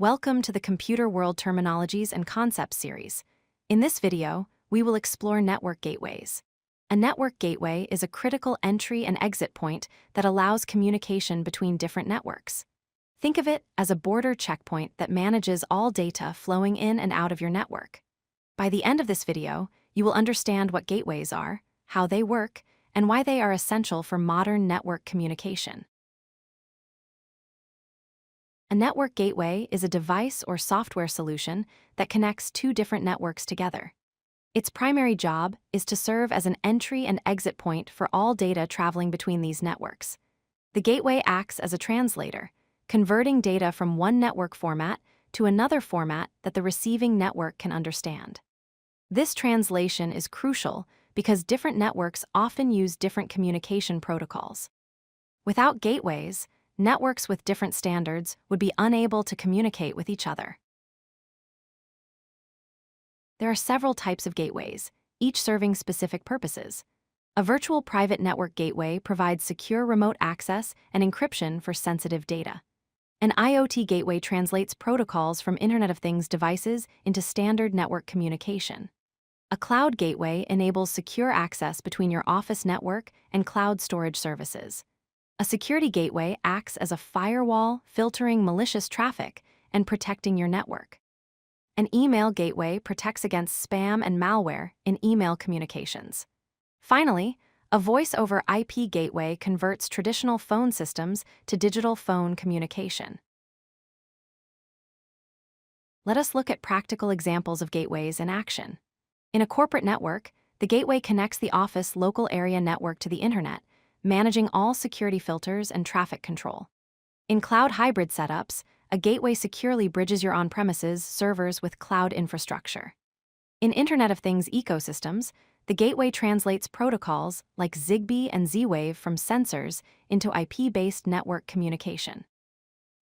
Welcome to the Computer World Terminologies and Concepts series. In this video, we will explore network gateways. A network gateway is a critical entry and exit point that allows communication between different networks. Think of it as a border checkpoint that manages all data flowing in and out of your network. By the end of this video, you will understand what gateways are, how they work, and why they are essential for modern network communication. A network gateway is a device or software solution that connects two different networks together. Its primary job is to serve as an entry and exit point for all data traveling between these networks. The gateway acts as a translator, converting data from one network format to another format that the receiving network can understand. This translation is crucial because different networks often use different communication protocols. Without gateways, networks with different standards would be unable to communicate with each other. There are several types of gateways, each serving specific purposes. A virtual private network gateway provides secure remote access and encryption for sensitive data. An IoT gateway translates protocols from Internet of Things devices into standard network communication. A cloud gateway enables secure access between your office network and cloud storage services. A security gateway acts as a firewall, filtering malicious traffic and protecting your network. An email gateway protects against spam and malware in email communications. Finally, a voice-over IP gateway converts traditional phone systems to digital phone communication. Let us look at practical examples of gateways in action. In a corporate network, the gateway connects the office local area network to the Internet, managing all security filters and traffic control. In cloud hybrid setups, a gateway securely bridges your on-premises servers with cloud infrastructure. In Internet of Things ecosystems, the gateway translates protocols like Zigbee and Z-Wave from sensors into IP-based network communication.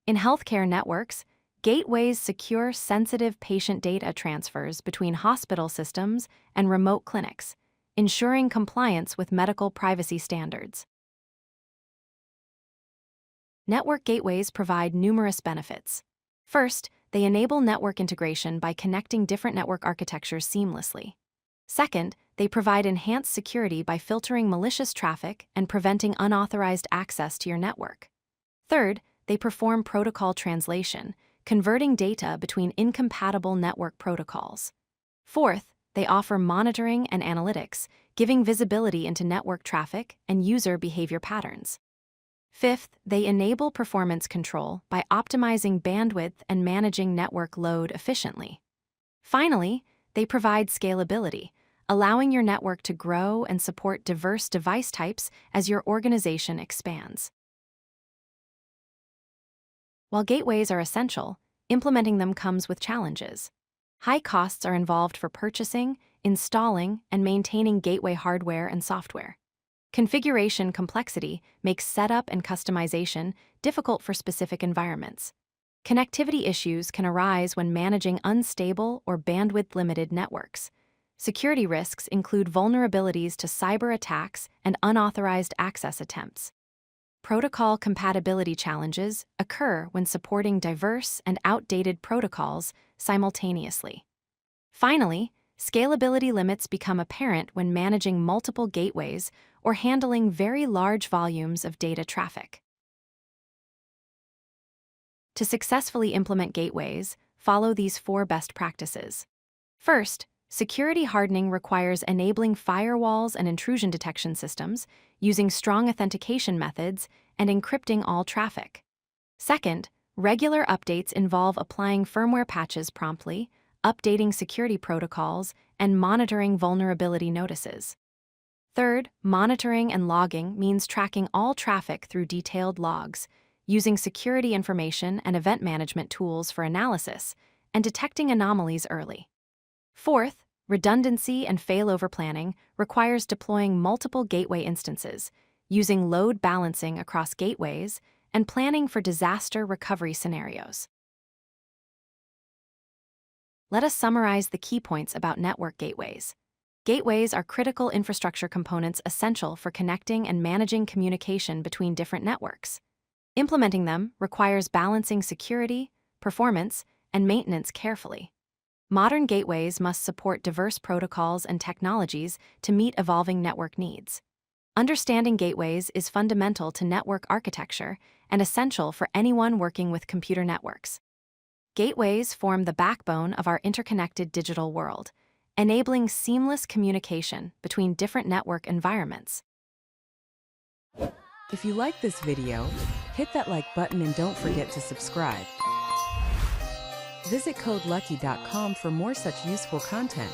In healthcare networks, gateways secure sensitive patient data transfers between hospital systems and remote clinics, ensuring compliance with medical privacy standards. Network gateways provide numerous benefits. First, they enable network integration by connecting different network architectures seamlessly. Second, they provide enhanced security by filtering malicious traffic and preventing unauthorized access to your network. Third, they perform protocol translation, converting data between incompatible network protocols. Fourth, they offer monitoring and analytics, giving visibility into network traffic and user behavior patterns. Fifth, they enable performance control by optimizing bandwidth and managing network load efficiently. Finally, they provide scalability, allowing your network to grow and support diverse device types as your organization expands. While gateways are essential, implementing them comes with challenges. High costs are involved for purchasing, installing, and maintaining gateway hardware and software. Configuration complexity makes setup and customization difficult for specific environments. Connectivity issues can arise when managing unstable or bandwidth-limited networks. Security risks include vulnerabilities to cyber attacks and unauthorized access attempts. Protocol compatibility challenges occur when supporting diverse and outdated protocols simultaneously. Finally, scalability limits become apparent when managing multiple gateways or handling very large volumes of data traffic. To successfully implement gateways, follow these 4 best practices. First, security hardening requires enabling firewalls and intrusion detection systems, using strong authentication methods, and encrypting all traffic. Second, regular updates involve applying firmware patches promptly, updating security protocols, and monitoring vulnerability notices. Third, monitoring and logging means tracking all traffic through detailed logs, using security information and event management tools for analysis, and detecting anomalies early. Fourth, redundancy and failover planning requires deploying multiple gateway instances, using load balancing across gateways, and planning for disaster recovery scenarios. Let us summarize the key points about network gateways. Gateways are critical infrastructure components essential for connecting and managing communication between different networks. Implementing them requires balancing security, performance, and maintenance carefully. Modern gateways must support diverse protocols and technologies to meet evolving network needs. Understanding gateways is fundamental to network architecture and essential for anyone working with computer networks. Gateways form the backbone of our interconnected digital world, enabling seamless communication between different network environments. If you like this video, hit that like button and don't forget to subscribe. Visit CodeLucky.com for more such useful content.